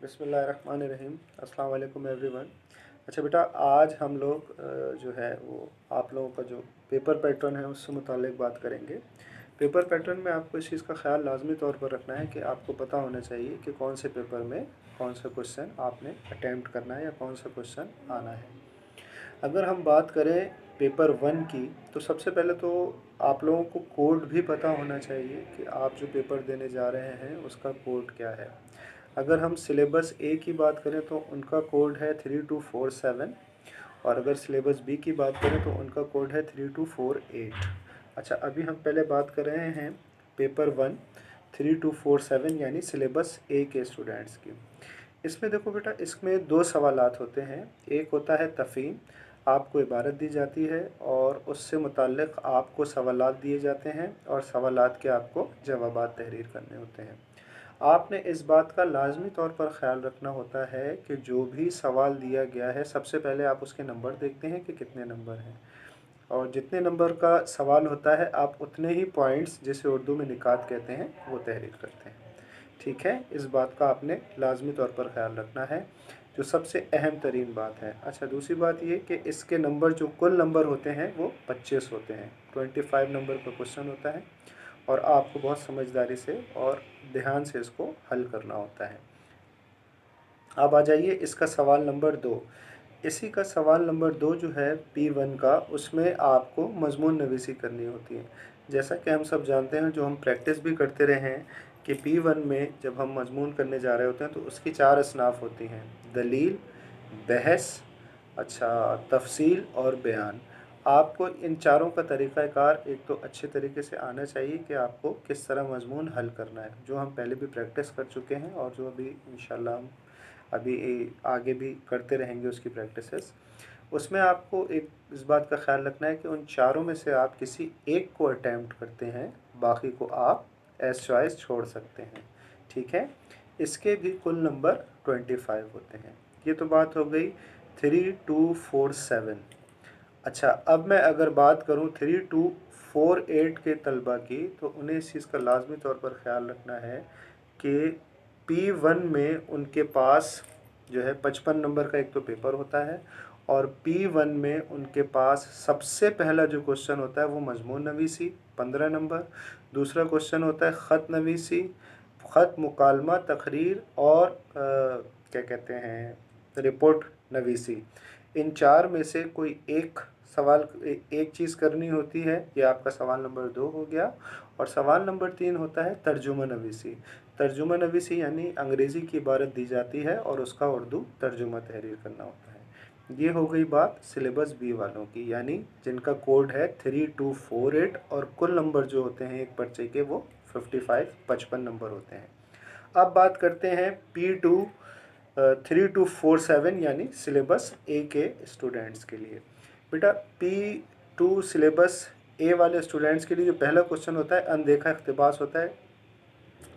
बिस्मिल्लाहिर्रहमानिर्रहीम। अस्सलाम वालेकुम एवरीवन। अच्छा बेटा, आज हम लोग जो है वो आप लोगों का जो पेपर पैटर्न है उससे मुताल्लिक बात करेंगे। पेपर पैटर्न में आपको इस चीज़ का ख्याल लाजमी तौर पर रखना है कि आपको पता होना चाहिए कि कौन से पेपर में कौन सा क्वेश्चन आपने अटैम्प्ट करना है या कौन सा क्वेश्चन आना है। अगर हम बात करें पेपर 1 की, तो सबसे पहले तो आप लोगों को कोड भी पता होना चाहिए कि आप जो पेपर देने जा रहे हैं उसका कोड क्या है। अगर हम सिलेबस ए की बात करें तो उनका कोड है 3247, और अगर सिलेबस बी की बात करें तो उनका कोड है 3248। अच्छा, अभी हम पहले बात कर रहे हैं पेपर 1 3247 यानी सिलेबस ए के स्टूडेंट्स की। इसमें देखो बेटा, इसमें दो सवालात होते हैं। एक होता है तफ़हीम, आपको इबारत दी जाती है और उससे मुताल्लिक़ आपको सवालात दिए जाते हैं और सवालात के आपको जवाबात तहरीर करने होते हैं। आपने इस बात का लाज़मी तौर पर ख़्याल रखना होता है कि जो भी सवाल दिया गया है सबसे पहले आप उसके नंबर देखते हैं कि कितने नंबर हैं, और जितने नंबर का सवाल होता है आप उतने ही पॉइंट्स, जिसे उर्दू में निकात कहते हैं, वो तहरीर करते हैं। ठीक है, इस बात का आपने लाज़मी तौर पर ख़्याल रखना है, जो सबसे अहम तरीन बात है। अच्छा, दूसरी बात ये कि इसके नंबर, जो कुल नंबर होते हैं वो 25 होते हैं। 25 नंबर का क्वेश्चन होता है और आपको बहुत समझदारी से और ध्यान से इसको हल करना होता है। अब आ जाइए इसका सवाल नंबर 2। इसी का सवाल नंबर 2 जो है P1 का, उसमें आपको मज़मून नवीसी करनी होती है। जैसा कि हम सब जानते हैं, जो हम प्रैक्टिस भी करते रहे हैं, कि P1 में जब हम मज़मून करने जा रहे होते हैं तो उसकी 4 असनाफ़ होती हैं: दलील, बहस, अच्छा तफ़सील और बयान। आपको इन चारों का तरीक़ाकार एक तो अच्छे तरीके से आना चाहिए कि आपको किस तरह मज़मून हल करना है, जो हम पहले भी प्रैक्टिस कर चुके हैं और जो अभी इंशाल्लाह हम अभी आगे भी करते रहेंगे उसकी प्रैक्टिसेस। उसमें आपको एक इस बात का ख़्याल रखना है कि उन चारों में से आप किसी एक को अटैम्प्ट करते हैं, बाकी को आप एज़ चॉइस छोड़ सकते हैं। ठीक है, इसके भी कुल नंबर 25 होते हैं। ये तो बात हो गई 3247। अच्छा, अब मैं अगर बात करूं 3248 के तलबा की, तो उन्हें इस चीज़ का लाजमी तौर पर ख़्याल रखना है कि P1 में उनके पास जो है 55 नंबर का एक तो पेपर होता है, और P1 में उनके पास सबसे पहला जो क्वेश्चन होता है वो मज़मून नवीसी 15 नंबर, दूसरा क्वेश्चन होता है ख़त नवीसी, ख़त मुकालमा तकरीर और क्या कहते हैं, रिपोर्ट नवीसी। इन चार में से कोई एक सवाल, एक चीज़ करनी होती है। ये आपका सवाल नंबर 2 हो गया। और सवाल नंबर 3 होता है तर्जुमा नवीसी। तर्जुमा नवीसी यानी अंग्रेज़ी की इबारत दी जाती है और उसका उर्दू तर्जुमा तहरीर करना होता है। ये हो गई बात सिलेबस बी वालों की, यानी जिनका कोड है 3248 और कुल नंबर जो होते हैं एक पर्चे के वो 55 नंबर होते हैं। अब बात करते हैं P2 3247 यानी सिलेबस ए के स्टूडेंट्स के लिए। बेटा, P2 सिलेबस ए वाले स्टूडेंट्स के लिए जो पहला क्वेश्चन होता है अनदेखा इक़्तिबास होता है,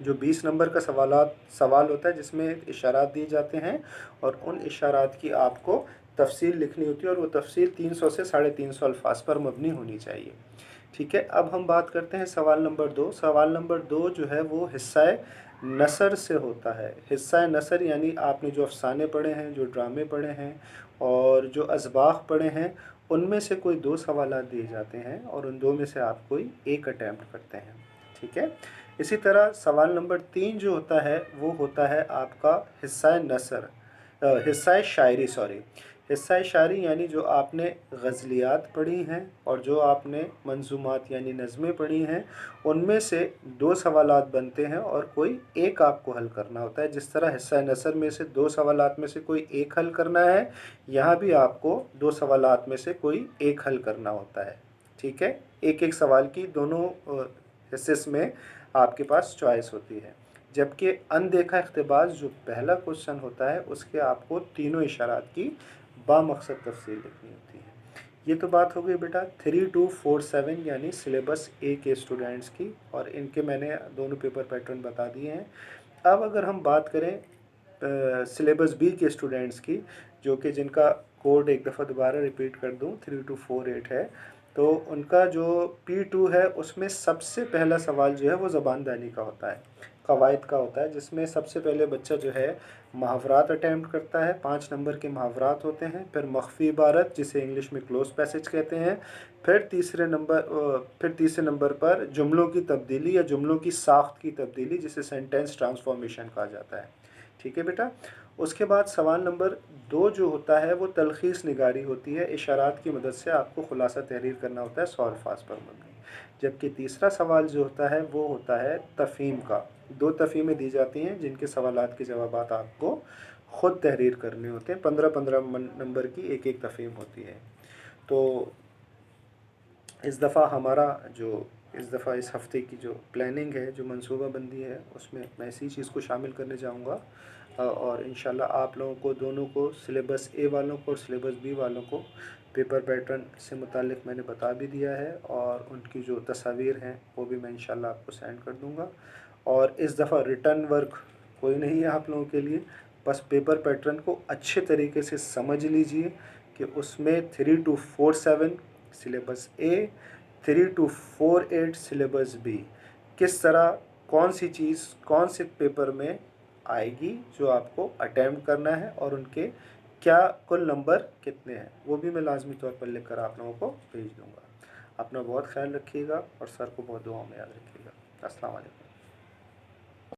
जो 20 नंबर का सवाल होता है, जिसमें इशारात दिए जाते हैं और उन इशारात की आपको तफसील लिखनी होती है, और वो तफसील 300 से 350 अल्फाज पर मबनी होनी चाहिए। ठीक है, अब हम बात करते हैं सवाल नंबर 2। सवाल नंबर 2 जो है वो हिस्सा नसर से होता है। हिस्सा नसर यानी आपने जो अफसाने पढ़े हैं, जो ड्रामे पढ़े हैं और जो असबाख पढ़े हैं, उनमें से कोई 2 सवालात दिए जाते हैं और उन 2 में से आप कोई एक अटैम्प्ट करते हैं। ठीक है, इसी तरह सवाल नंबर 3 जो होता है वो होता है आपका हिस्सा नसर, हिस्सा शायरी, हिस्सा शायरी यानी जो आपने गज़लियात पढ़ी हैं और जो आपने मंजूमात यानी नज़में पढ़ी हैं, उनमें से 2 सवालात बनते हैं और कोई एक आपको हल करना होता है। जिस तरह हिस्सा नसर में से 2 सवालात में से कोई एक हल करना है, यहाँ भी आपको 2 सवालात में से कोई एक हल करना होता है। ठीक है, एक एक सवाल की दोनों हिस्से में आपके पास चॉइस होती है। जबकि अनदेखा इक़्तिबास जो पहला क्वेश्चन होता है, उसके आपको तीनों इशारात की बामकसद तफसील लिखनी होती है। ये तो बात हो गई बेटा 3247 यानी सिलेबस ए के स्टूडेंट्स की, और इनके मैंने दोनों पेपर पैटर्न बता दिए हैं। अब अगर हम बात करें सिलेबस बी के स्टूडेंट्स की, जो कि जिनका कोड एक दफ़ा दोबारा रिपीट कर दूं 3248 है, तो उनका जो P2 है उसमें सबसे पहला सवाल जो है वो ज़बानदानी का होता है, कवायद का होता है, जिसमें सबसे पहले बच्चा जो है मुहावरात अटैम्प्ट करता है। 5 नंबर के मुहावरात होते हैं, फिर मख्फी इबारत जिसे इंग्लिश में क्लोज पैसेज कहते हैं, फिर तीसरे नंबर पर जुमलों की तब्दीली या जुमलों की साख्त की तब्दीली जिसे सेंटेंस ट्रांसफॉर्मेशन कहा जाता है। ठीक है बेटा। उसके बाद सवाल नंबर 2 जो होता है वो तलखीस निगारी होती है, इशारात की मदद से आपको खुलासा तहरीर करना होता है सॉल्व फास्ट पर मबनी। जबकि तीसरा सवाल जो होता है वो होता है तफ़हीम का। 2 तफ़हीमें दी जाती हैं जिनके सवालात के जवाबात आपको ख़ुद तहरीर करने होते हैं। 15-15 नंबर की एक एक तफ़हीम होती है। तो इस दफ़ा इस हफ़्ते की जो प्लानिंग है, जो मनसूबाबंदी है, उसमें मैं इसी चीज़ को शामिल करने जाऊँगा और इंशाल्लाह आप लोगों को दोनों को, सिलेबस ए वालों को और सिलेबस बी वालों को पेपर पैटर्न से मुतालिक मैंने बता भी दिया है और उनकी जो तस्वीर हैं वो भी मैं इंशाल्लाह आपको सेंड कर दूँगा। और इस दफ़ा रिटर्न वर्क कोई नहीं है आप लोगों के लिए, बस पेपर पैटर्न को अच्छे तरीके से समझ लीजिए कि उसमें 3 to 4-7 syllabus A, 3 to 4-8 syllabus B, किस तरह कौन सी चीज़ कौन से पेपर में आएगी जो आपको अटेम्प्ट करना है और उनके क्या कुल नंबर कितने हैं वो भी मैं लाजमी तौर पर लिख कर आप लोगों को भेज दूँगा। अपना बहुत ख्याल रखिएगा और सर को बहुत दुआओं में याद रखिएगा। अस्सलाम वालेकुम।